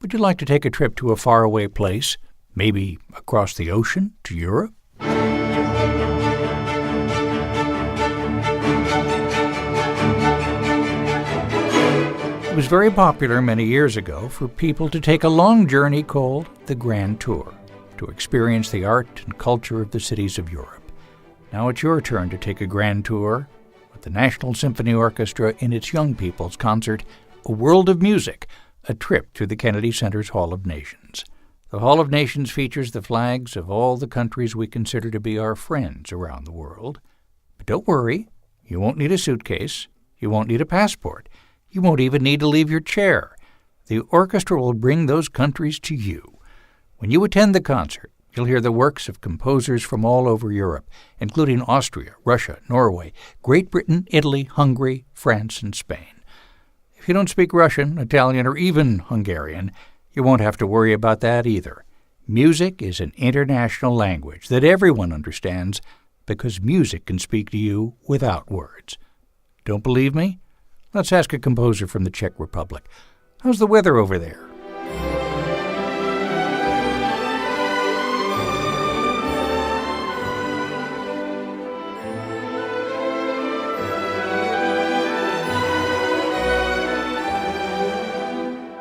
Would you like to take a trip to a faraway place, maybe across the ocean to Europe? It was very popular many years ago for people to take a long journey called the Grand Tour, to experience the art and culture of the cities of Europe. Now it's your turn to take a grand tour with the National Symphony Orchestra in its Young People's Concert, A World of Music, a trip through the Kennedy Center's Hall of Nations. The Hall of Nations features the flags of all the countries we consider to be our friends around the world. But don't worry, you won't need a suitcase, you won't need a passport, you won't even need to leave your chair. The orchestra will bring those countries to you. When you attend the concert, you'll hear the works of composers from all over Europe, including Austria, Russia, Norway, Great Britain, Italy, Hungary, France, and Spain. If you don't speak Russian, Italian, or even Hungarian, you won't have to worry about that either. Music is an international language that everyone understands because music can speak to you without words. Don't believe me? Let's ask a composer from the Czech Republic. How's the weather over there?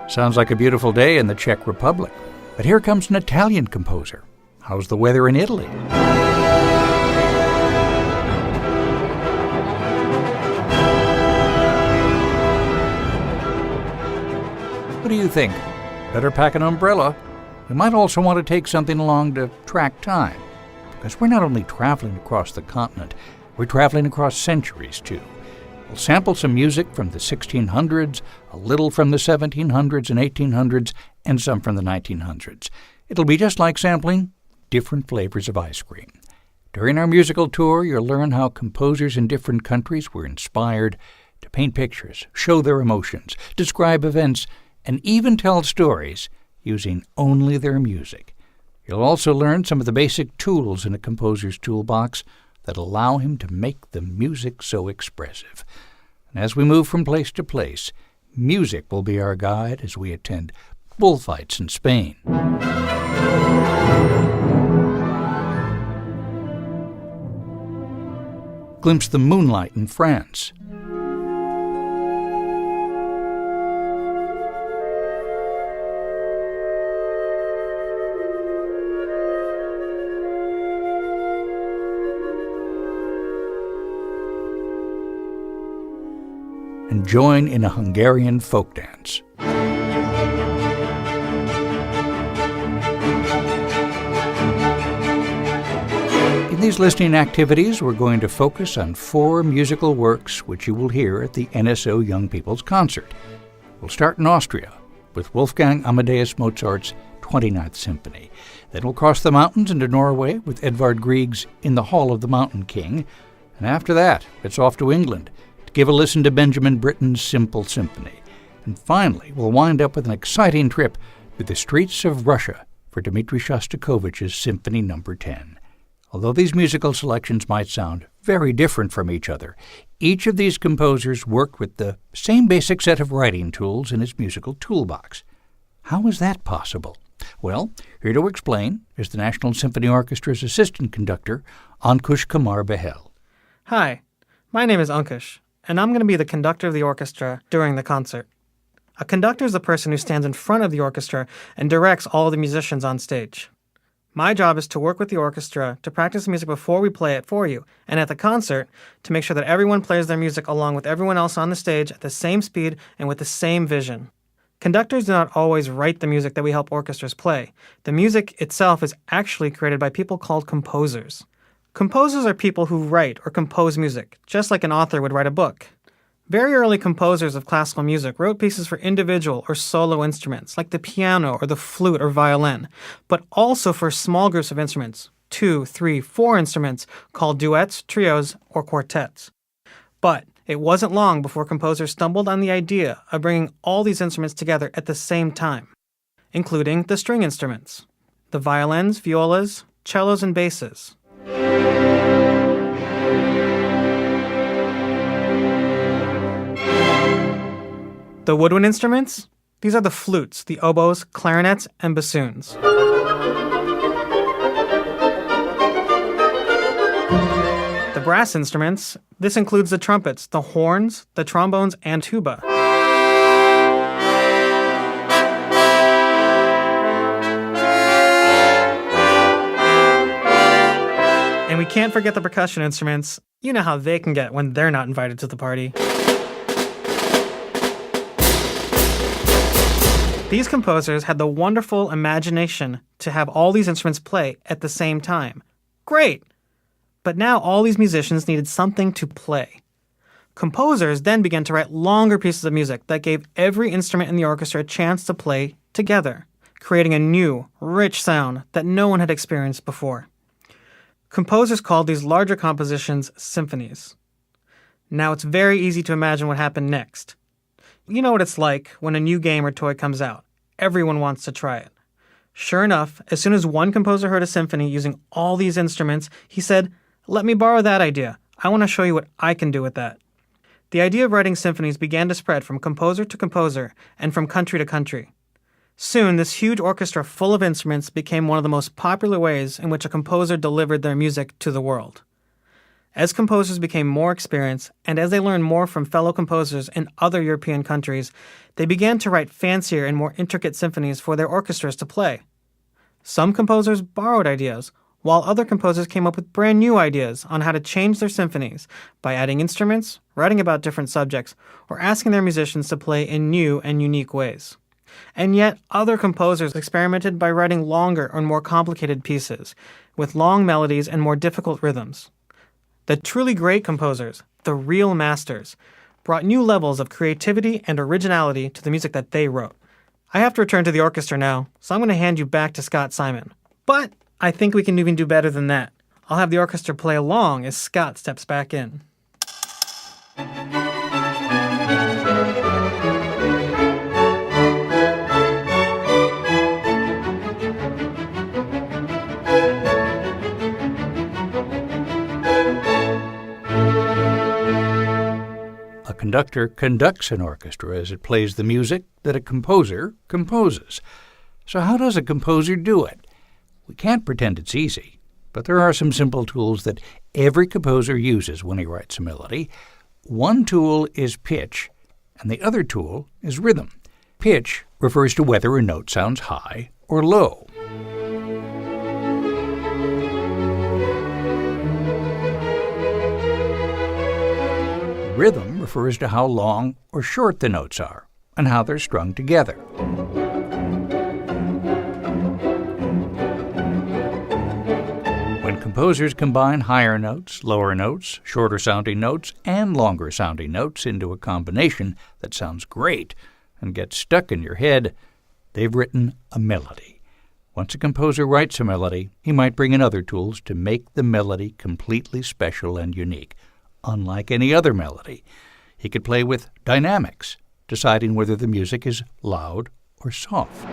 Sounds like a beautiful day in the Czech Republic. But here comes an Italian composer. How's the weather in Italy? What do you think? Better pack an umbrella. We might also want to take something along to track time, because we're not only traveling across the continent, we're traveling across centuries too. We'll sample some music from the 1600s, a little from the 1700s and 1800s, and some from the 1900s. It'll be just like sampling different flavors of ice cream. During our musical tour, you'll learn how composers in different countries were inspired to paint pictures, show their emotions, describe events, and even tell stories using only their music. You'll also learn some of the basic tools in a composer's toolbox that allow him to make the music so expressive. And as we move from place to place, music will be our guide as we attend bullfights in Spain, glimpse the moonlight in France, and join in a Hungarian folk dance. In these listening activities, we're going to focus on 4 musical works which you will hear at the NSO Young People's Concert. We'll start in Austria with Wolfgang Amadeus Mozart's 29th Symphony. Then we'll cross the mountains into Norway with Edvard Grieg's In the Hall of the Mountain King. And after that, it's off to England. Give a listen to Benjamin Britten's Simple Symphony. And finally, we'll wind up with an exciting trip through the streets of Russia for Dmitri Shostakovich's Symphony No. 10. Although these musical selections might sound very different from each other, each of these composers worked with the same basic set of writing tools in his musical toolbox. How is that possible? Well, here to explain is the National Symphony Orchestra's assistant conductor, Ankush Kumar Behel. Hi, my name is Ankush, and I'm going to be the conductor of the orchestra during the concert. A conductor is the person who stands in front of the orchestra and directs all the musicians on stage. My job is to work with the orchestra to practice music before we play it for you, and at the concert, to make sure that everyone plays their music along with everyone else on the stage at the same speed and with the same vision. Conductors do not always write the music that we help orchestras play. The music itself is actually created by people called composers. Composers are people who write or compose music, just like an author would write a book. Very early composers of classical music wrote pieces for individual or solo instruments, like the piano or the flute or violin, but also for small groups of instruments, 2, 3, 4 instruments, called duets, trios, or quartets. But it wasn't long before composers stumbled on the idea of bringing all these instruments together at the same time, including the string instruments, the violins, violas, cellos, and basses. The woodwind instruments, These are the flutes, the oboes, clarinets, and bassoons. The brass instruments, this includes the trumpets, the horns, the trombones, and tuba. And we can't forget the percussion instruments. You know how they can get when they're not invited to the party. These composers had the wonderful imagination to have all these instruments play at the same time. Great! But now all these musicians needed something to play. Composers then began to write longer pieces of music that gave every instrument in the orchestra a chance to play together, creating a new, rich sound that no one had experienced before. Composers called these larger compositions symphonies. Now it's very easy to imagine what happened next. You know what it's like when a new game or toy comes out. Everyone wants to try it. Sure enough, as soon as one composer heard a symphony using all these instruments, he said, "Let me borrow that idea. I want to show you what I can do with that." The idea of writing symphonies began to spread from composer to composer and from country to country. Soon, this huge orchestra full of instruments became one of the most popular ways in which a composer delivered their music to the world. As composers became more experienced, and as they learned more from fellow composers in other European countries, they began to write fancier and more intricate symphonies for their orchestras to play. Some composers borrowed ideas, while other composers came up with brand new ideas on how to change their symphonies by adding instruments, writing about different subjects, or asking their musicians to play in new and unique ways. And yet, other composers experimented by writing longer or more complicated pieces, with long melodies and more difficult rhythms. The truly great composers, the real masters, brought new levels of creativity and originality to the music that they wrote. I have to return to the orchestra now, so I'm going to hand you back to Scott Simon. But I think we can even do better than that. I'll have the orchestra play along as Scott steps back in. A conductor conducts an orchestra as it plays the music that a composer composes. So how does a composer do it? We can't pretend it's easy, but there are some simple tools that every composer uses when he writes a melody. One tool is pitch, and the other tool is rhythm. Pitch refers to whether a note sounds high or low. Rhythm refers to how long or short the notes are and how they're strung together. When composers combine higher notes, lower notes, shorter sounding notes, and longer sounding notes into a combination that sounds great and gets stuck in your head, they've written a melody. Once a composer writes a melody, he might bring in other tools to make the melody completely special and unique. Unlike any other melody, he could play with dynamics, deciding whether the music is loud or soft.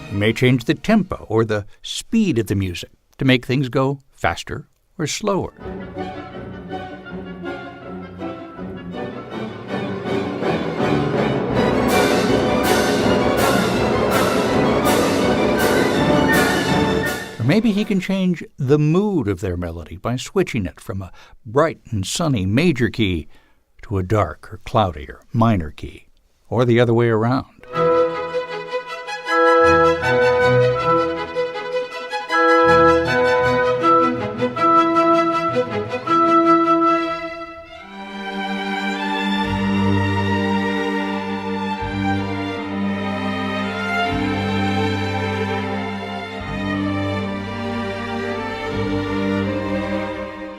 He may change the tempo or the speed of the music to make things go faster or slower. Maybe he can change the mood of their melody by switching it from a bright and sunny major key to a dark or cloudy or minor key, or the other way around.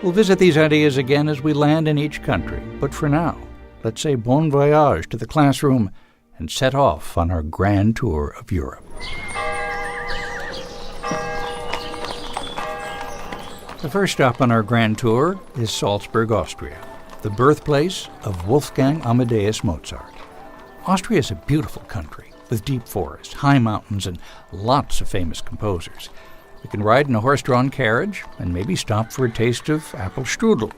We'll visit these ideas again as we land in each country, but for now, let's say bon voyage to the classroom and set off on our grand tour of Europe. The first stop on our grand tour is Salzburg, Austria, the birthplace of Wolfgang Amadeus Mozart. Austria is a beautiful country, with deep forests, high mountains, and lots of famous composers. We can ride in a horse-drawn carriage and maybe stop for a taste of apple strudel.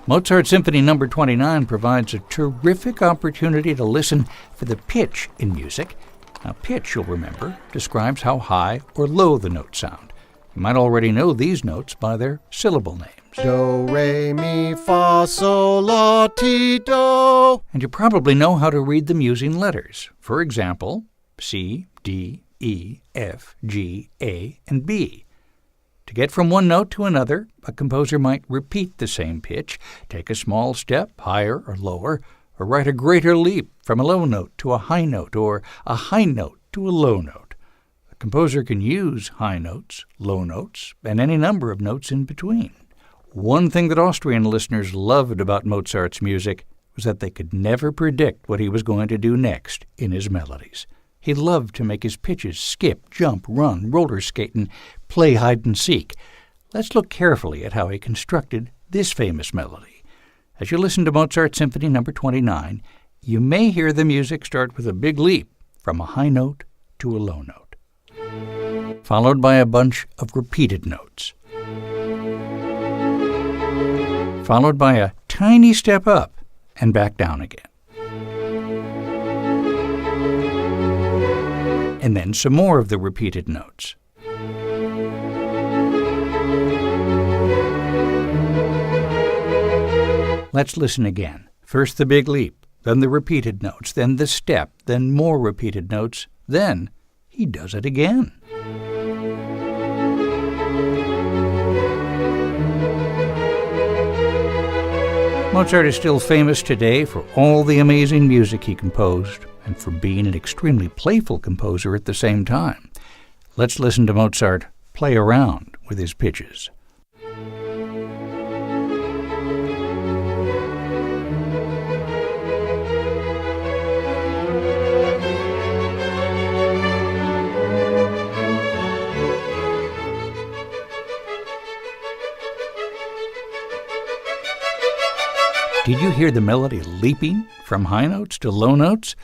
Mozart Symphony No. 29 provides a terrific opportunity to listen for the pitch in music. Now, pitch, you'll remember, describes how high or low the notes sound. You might already know these notes by their syllable names. Do, re, mi, fa, sol, la, ti, do. And you probably know how to read them using letters. For example, C, D, E, F, G, A, and B. To get from one note to another, a composer might repeat the same pitch, take a small step higher or lower, or write a greater leap from a low note to a high note, or a high note to a low note. A composer can use high notes, low notes, and any number of notes in between. One thing that Austrian listeners loved about Mozart's music was that they could never predict what he was going to do next in his melodies. He loved to make his pitches skip, jump, run, roller skate, and play hide-and-seek. Let's look carefully at how he constructed this famous melody. As you listen to Mozart Symphony No. 29, you may hear the music start with a big leap from a high note to a low note, followed by a bunch of repeated notes, followed by a tiny step up and back down again. And then some more of the repeated notes. Let's listen again. First the big leap, then the repeated notes, then the step, then more repeated notes, then he does it again. Mozart is still famous today for all the amazing music he composed and for being an extremely playful composer at the same time. Let's listen to Mozart play around with his pitches. Did you hear the melody leaping from high notes to low notes?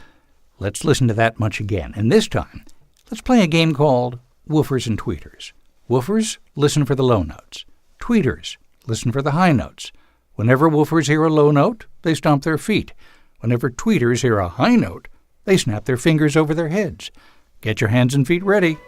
Let's listen to that much again. And this time, let's play a game called Woofers and Tweeters. Woofers, listen for the low notes. Tweeters, listen for the high notes. Whenever woofers hear a low note, they stomp their feet. Whenever tweeters hear a high note, they snap their fingers over their heads. Get your hands and feet ready.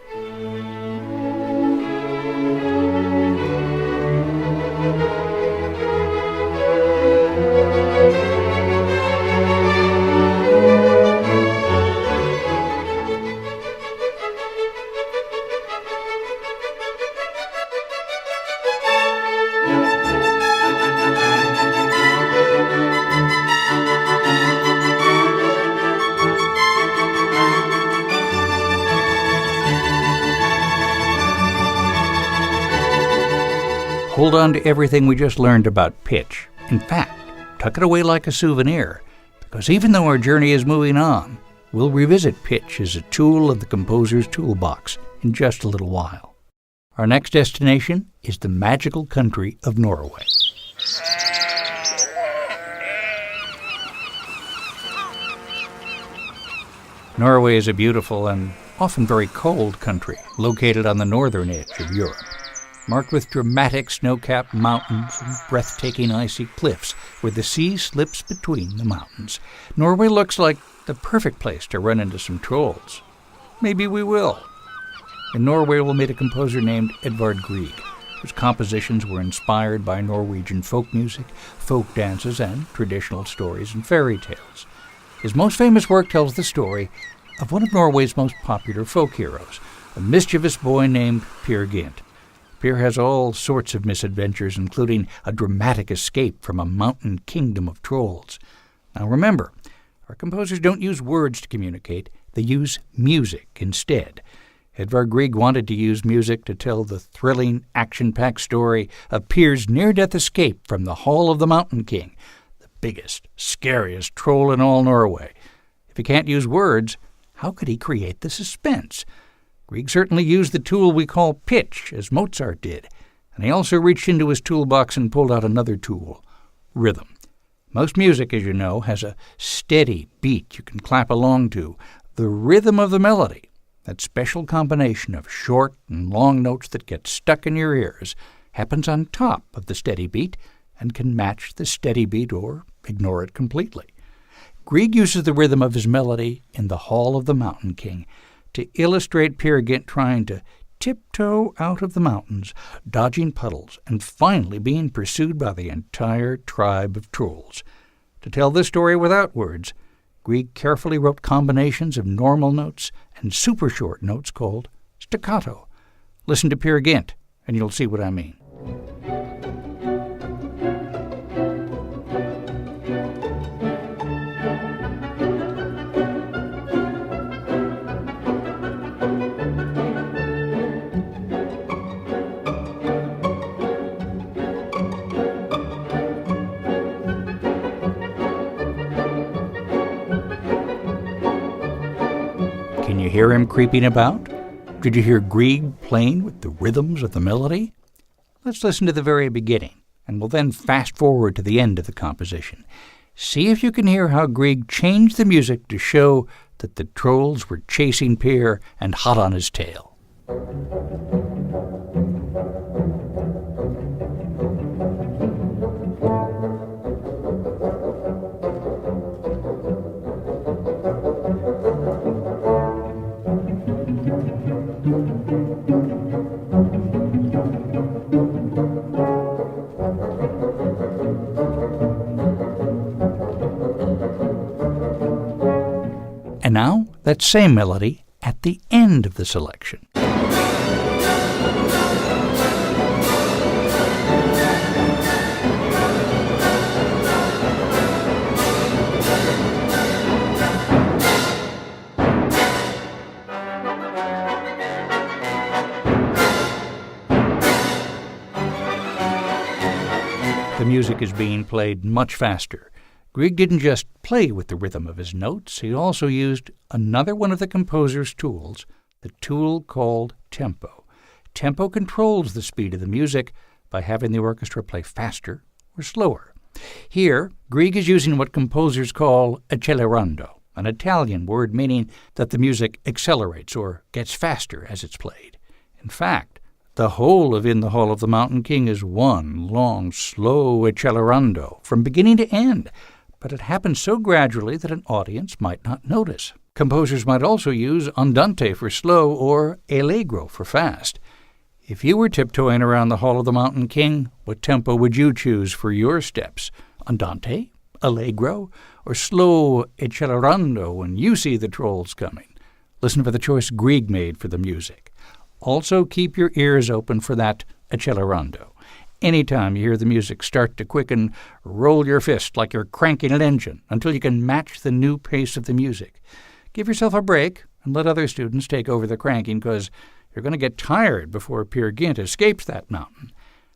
Hold on to everything we just learned about pitch. In fact, tuck it away like a souvenir, because even though our journey is moving on, we'll revisit pitch as a tool of the composer's toolbox in just a little while. Our next destination is the magical country of Norway. Norway is a beautiful and often very cold country located on the northern edge of Europe, marked with dramatic snow-capped mountains and breathtaking icy cliffs where the sea slips between the mountains. Norway looks like the perfect place to run into some trolls. Maybe we will. In Norway, we'll meet a composer named Edvard Grieg, whose compositions were inspired by Norwegian folk music, folk dances, and traditional stories and fairy tales. His most famous work tells the story of one of Norway's most popular folk heroes, a mischievous boy named Peer Gynt. Peer has all sorts of misadventures, including a dramatic escape from a mountain kingdom of trolls. Now remember, our composers don't use words to communicate, they use music instead. Edvard Grieg wanted to use music to tell the thrilling, action-packed story of Peer's near-death escape from the Hall of the Mountain King, the biggest, scariest troll in all Norway. If he can't use words, how could he create the suspense? Grieg certainly used the tool we call pitch, as Mozart did, and he also reached into his toolbox and pulled out another tool, rhythm. Most music, as you know, has a steady beat you can clap along to, The rhythm of the melody, that special combination of short and long notes that get stuck in your ears, happens on top of the steady beat and can match the steady beat or ignore it completely. Grieg uses the rhythm of his melody in the Hall of the Mountain King to illustrate Peer Gynt trying to tiptoe out of the mountains, dodging puddles, and finally being pursued by the entire tribe of trolls. To tell this story without words, Grieg carefully wrote combinations of normal notes and super short notes called staccato. Listen to Peer Gynt, and you'll see what I mean. Can you hear him creeping about? Did you hear Grieg playing with the rhythms of the melody? Let's listen to the very beginning, and we'll then fast forward to the end of the composition. See if you can hear how Grieg changed the music to show that the trolls were chasing Peer and hot on his tail. And now, that same melody at the end of the selection. The music is being played much faster. Grieg didn't just play with the rhythm of his notes, he also used another one of the composer's tools, the tool called tempo. Tempo controls the speed of the music by having the orchestra play faster or slower. Here, Grieg is using what composers call accelerando, an Italian word meaning that the music accelerates or gets faster as it's played. In fact, the whole of In the Hall of the Mountain King is one long, slow accelerando from beginning to end, but it happens so gradually that an audience might not notice. Composers might also use andante for slow or allegro for fast. If you were tiptoeing around the Hall of the Mountain King, what tempo would you choose for your steps? Andante, allegro, or slow accelerando when you see the trolls coming? Listen for the choice Grieg made for the music. Also keep your ears open for that accelerando. Anytime you hear the music start to quicken, roll your fist like you're cranking an engine until you can match the new pace of the music. Give yourself a break and let other students take over the cranking because you're going to get tired before Peer Gynt escapes that mountain.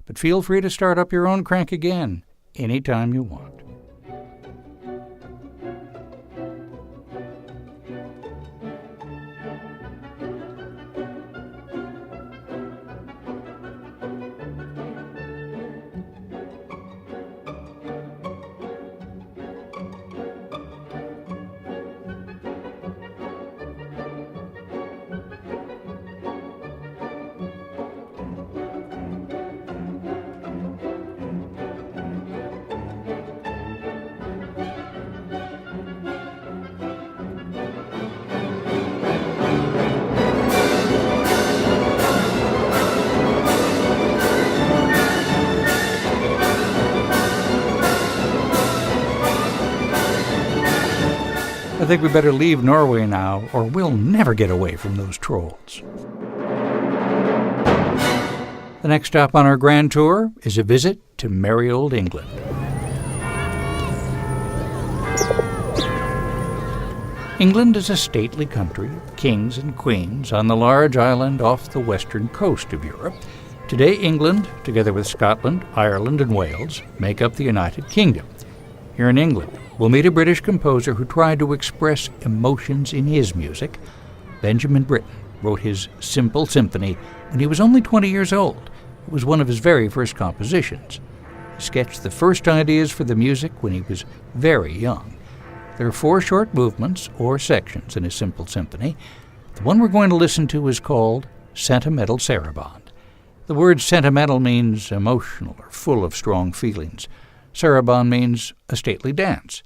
But feel free to start up your own crank again anytime you want. I think we better leave Norway now, or we'll never get away from those trolls. The next stop on our grand tour is a visit to merry old England. England is a stately country of kings and queens on the large island off the western coast of Europe. Today, England, together with Scotland, Ireland, and Wales, make up the United Kingdom. Here in England, we'll meet a British composer who tried to express emotions in his music. Benjamin Britten wrote his Simple Symphony when he was only 20 years old. It was one of his very first compositions. He sketched the first ideas for the music when he was very young. There are 4 short movements, or sections, in a simple symphony. The one we're going to listen to is called Sentimental Sarabande. The word sentimental means emotional or full of strong feelings. Sarabande means a stately dance.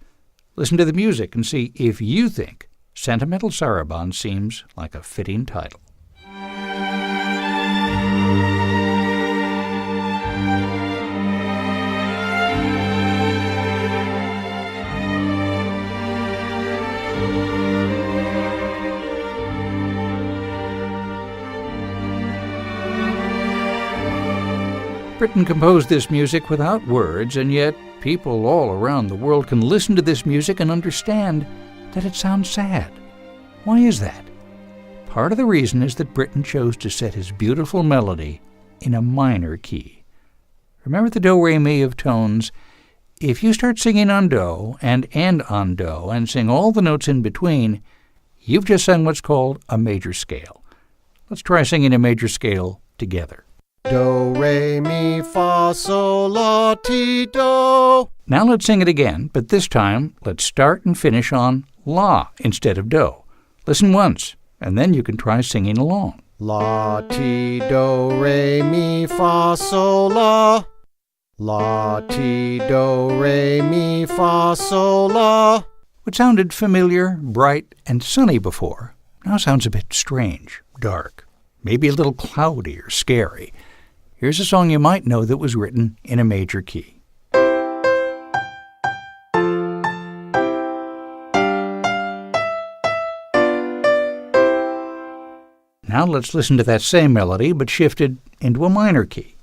Listen to the music and see if you think Sentimental Sarabande seems like a fitting title. Britain composed this music without words, and yet people all around the world can listen to this music and understand that it sounds sad. Why is that? Part of the reason is that Britain chose to set his beautiful melody in a minor key. Remember the do-re-mi of tones? If you start singing on do and end on do and sing all the notes in between, you've just sung what's called a major scale. Let's try singing a major scale together. Do, re, mi, fa, sol, la, ti, do. Now let's sing it again, but this time let's start and finish on la instead of do. Listen once, and then you can try singing along. La, ti, do, re, mi, fa, sol, la. La, ti, do, re, mi, fa, sol, la. What sounded familiar, bright, and sunny before now sounds a bit strange, dark, maybe a little cloudy or scary. Here's a song you might know that was written in a major key. Now let's listen to that same melody, but shifted into a minor key.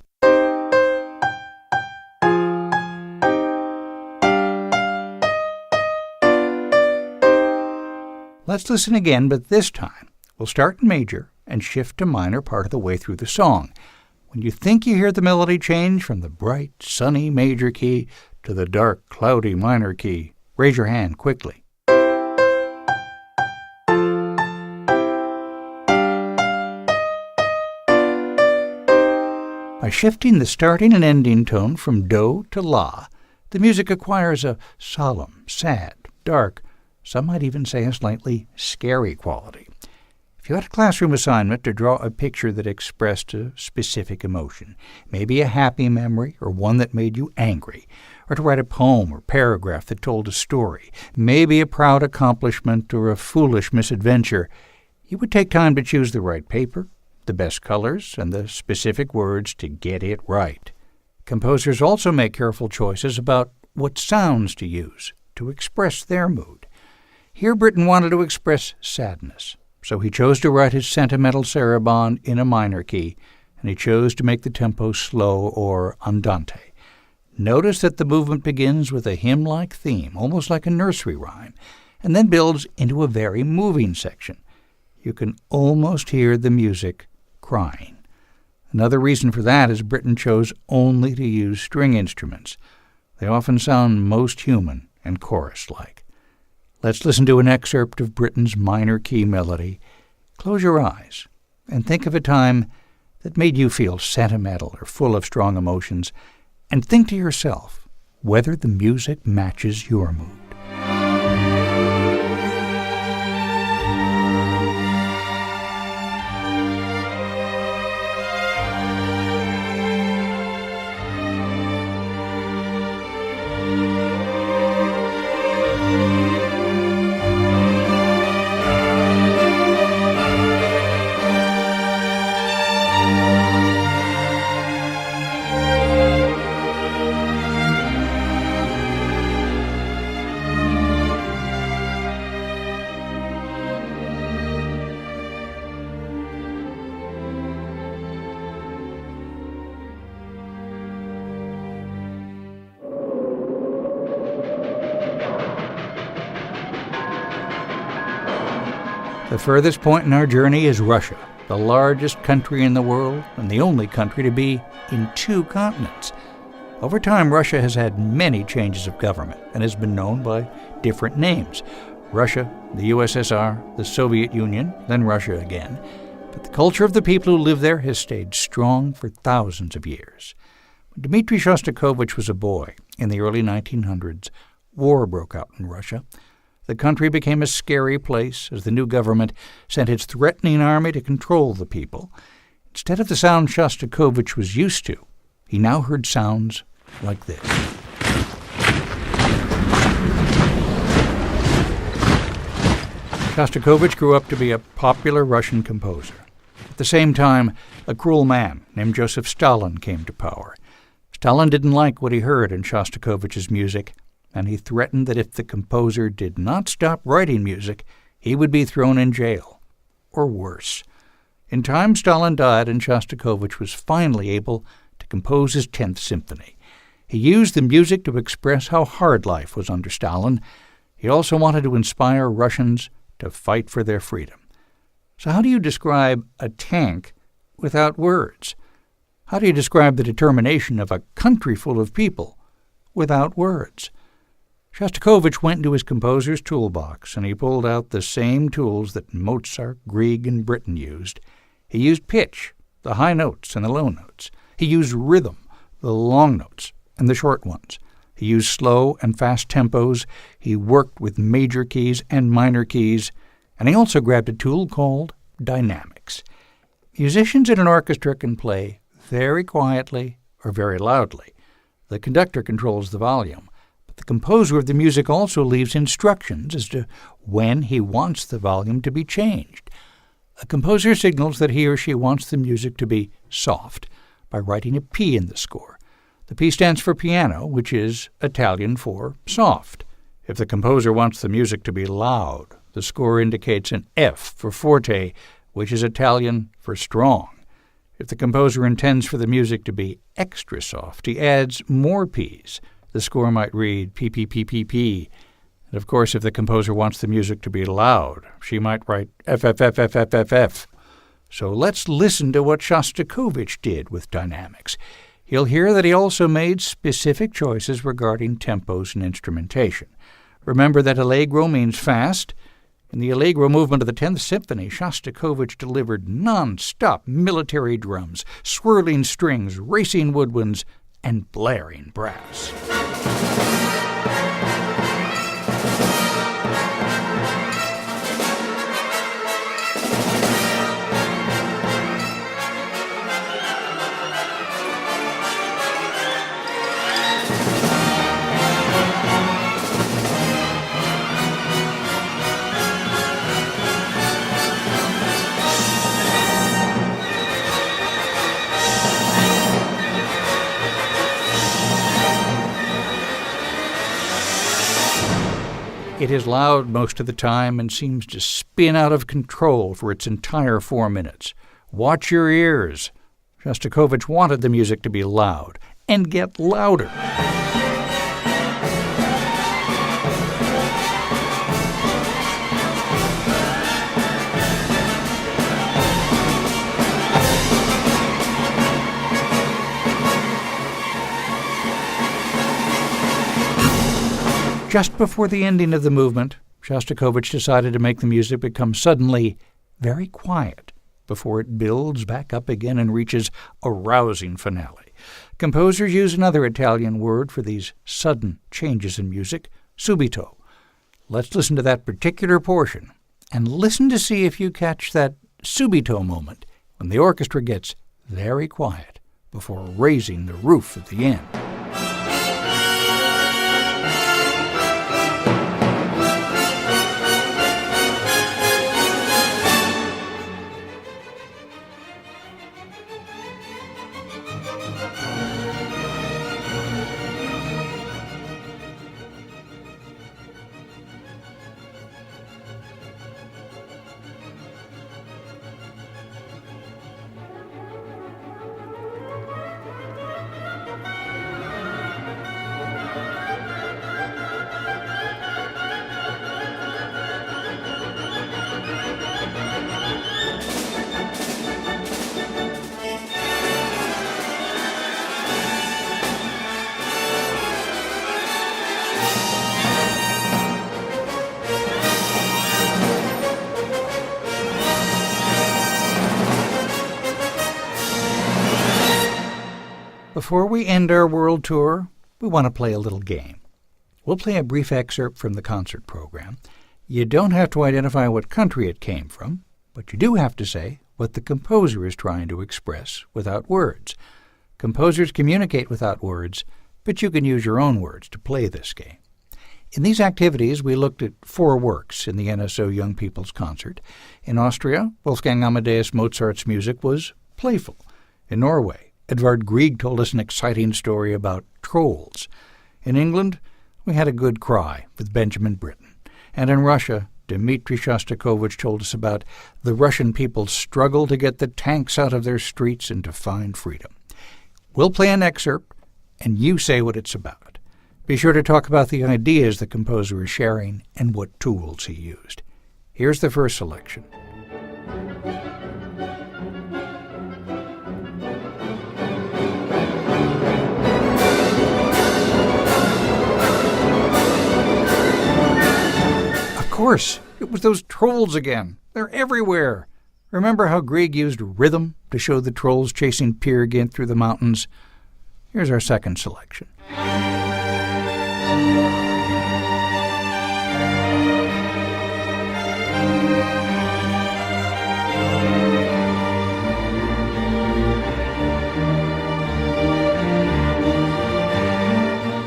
Let's listen again, but this time we'll start in major and shift to minor part of the way through the song. When you think you hear the melody change from the bright, sunny major key to the dark, cloudy minor key, raise your hand quickly. By shifting the starting and ending tone from do to la, the music acquires a solemn, sad, dark, some might even say a slightly scary quality. If you had a classroom assignment to draw a picture that expressed a specific emotion, maybe a happy memory or one that made you angry, or to write a poem or paragraph that told a story, maybe a proud accomplishment or a foolish misadventure, you would take time to choose the right paper, the best colors, and the specific words to get it right. Composers also make careful choices about what sounds to use to express their mood. Here Britain wanted to express sadness, so he chose to write his Sentimental Sarabande in a minor key, and he chose to make the tempo slow or andante. Notice that the movement begins with a hymn-like theme, almost like a nursery rhyme, and then builds into a very moving section. You can almost hear the music crying. Another reason for that is Britain chose only to use string instruments. They often sound most human and chorus-like. Let's listen to an excerpt of Britain's minor key melody. Close your eyes and think of a time that made you feel sentimental or full of strong emotions, and think to yourself whether the music matches your mood. The furthest point in our journey is Russia, the largest country in the world and the only country to be in 2 continents. Over time, Russia has had many changes of government and has been known by different names. Russia, the USSR, the Soviet Union, then Russia again. But the culture of the people who live there has stayed strong for thousands of years. When Dmitry Shostakovich was a boy in the early 1900s, war broke out in Russia. The country became a scary place as the new government sent its threatening army to control the people. Instead of the sound Shostakovich was used to, he now heard sounds like this. Shostakovich grew up to be a popular Russian composer. At the same time, a cruel man named Joseph Stalin came to power. Stalin didn't like what he heard in Shostakovich's music, and he threatened that if the composer did not stop writing music, he would be thrown in jail, or worse. In time, Stalin died, and Shostakovich was finally able to compose his 10th Symphony. He used the music to express how hard life was under Stalin. He also wanted to inspire Russians to fight for their freedom. So how do you describe a tank without words? How do you describe the determination of a country full of people without words? Shostakovich went into his composer's toolbox, and he pulled out the same tools that Mozart, Grieg, and Britten used. He used pitch, the high notes and the low notes. He used rhythm, the long notes and the short ones. He used slow and fast tempos. He worked with major keys and minor keys. And he also grabbed a tool called dynamics. Musicians in an orchestra can play very quietly or very loudly. The conductor controls the volume. The composer of the music also leaves instructions as to when he wants the volume to be changed. A composer signals that he or she wants the music to be soft by writing a P in the score. The P stands for piano, which is Italian for soft. If the composer wants the music to be loud, the score indicates an F for forte, which is Italian for strong. If the composer intends for the music to be extra soft, he adds more Ps. The score might read P, P, P, P, P. And of course, if the composer wants the music to be loud, she might write F, F, F, F, F, F, F. So let's listen to what Shostakovich did with dynamics. You'll hear that he also made specific choices regarding tempos and instrumentation. Remember that allegro means fast. In the allegro movement of the 10th Symphony, Shostakovich delivered non-stop military drums, swirling strings, racing woodwinds, and blaring brass. It is loud most of the time and seems to spin out of control for its entire 4 minutes. Watch your ears. Shostakovich wanted the music to be loud and get louder. Just before the ending of the movement, Shostakovich decided to make the music become suddenly very quiet before it builds back up again and reaches a rousing finale. Composers use another Italian word for these sudden changes in music, subito. Let's listen to that particular portion and listen to see if you catch that subito moment when the orchestra gets very quiet before raising the roof at the end. Before we end our world tour, we want to play a little game. We'll play a brief excerpt from the concert program, You don't have to identify what country it came from, but you do have to say what the composer is trying to express without words. Composers communicate without words, but you can use your own words to play this game. In these activities, we looked at 4 works in the NSO Young People's Concert. In Austria, Wolfgang Amadeus Mozart's music was playful. In Norway, Edvard Grieg told us an exciting story about trolls. In England, we had a good cry with Benjamin Britten. And in Russia, Dmitri Shostakovich told us about the Russian people's struggle to get the tanks out of their streets and to find freedom. We'll play an excerpt, and you say what it's about. Be sure to talk about the ideas the composer is sharing and what tools he used. Here's the first selection. Of course, it was those trolls again. They're everywhere. Remember how Grieg used rhythm to show the trolls chasing Peer Gynt through the mountains? Here's our second selection.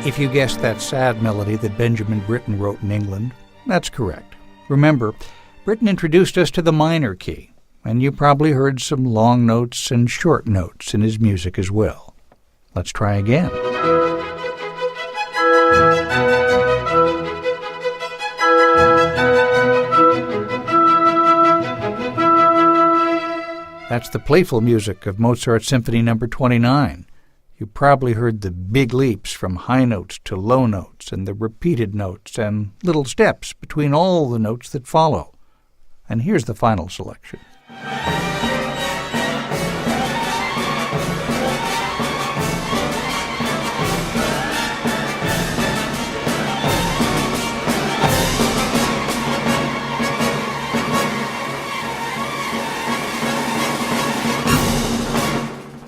If you guessed that sad melody that Benjamin Britten wrote in England, that's correct. Remember, Britten introduced us to the minor key, and you probably heard some long notes and short notes in his music as well. Let's try again. That's the playful music of Mozart's Symphony No. 29. You probably heard the big leaps from high notes to low notes and the repeated notes and little steps between all the notes that follow. And here's the final selection.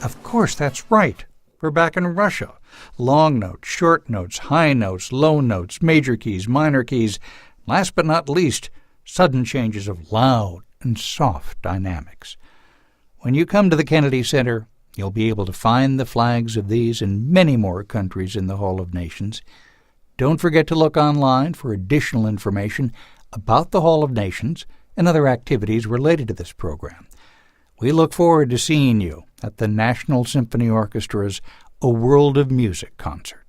Of course, that's right. We're back in Russia. Long notes, short notes, high notes, low notes, major keys, minor keys. Last but not least, sudden changes of loud and soft dynamics. When you come to the Kennedy Center, you'll be able to find the flags of these and many more countries in the Hall of Nations. Don't forget to look online for additional information about the Hall of Nations and other activities related to this program. We look forward to seeing you at the National Symphony Orchestra's A World of Music concert.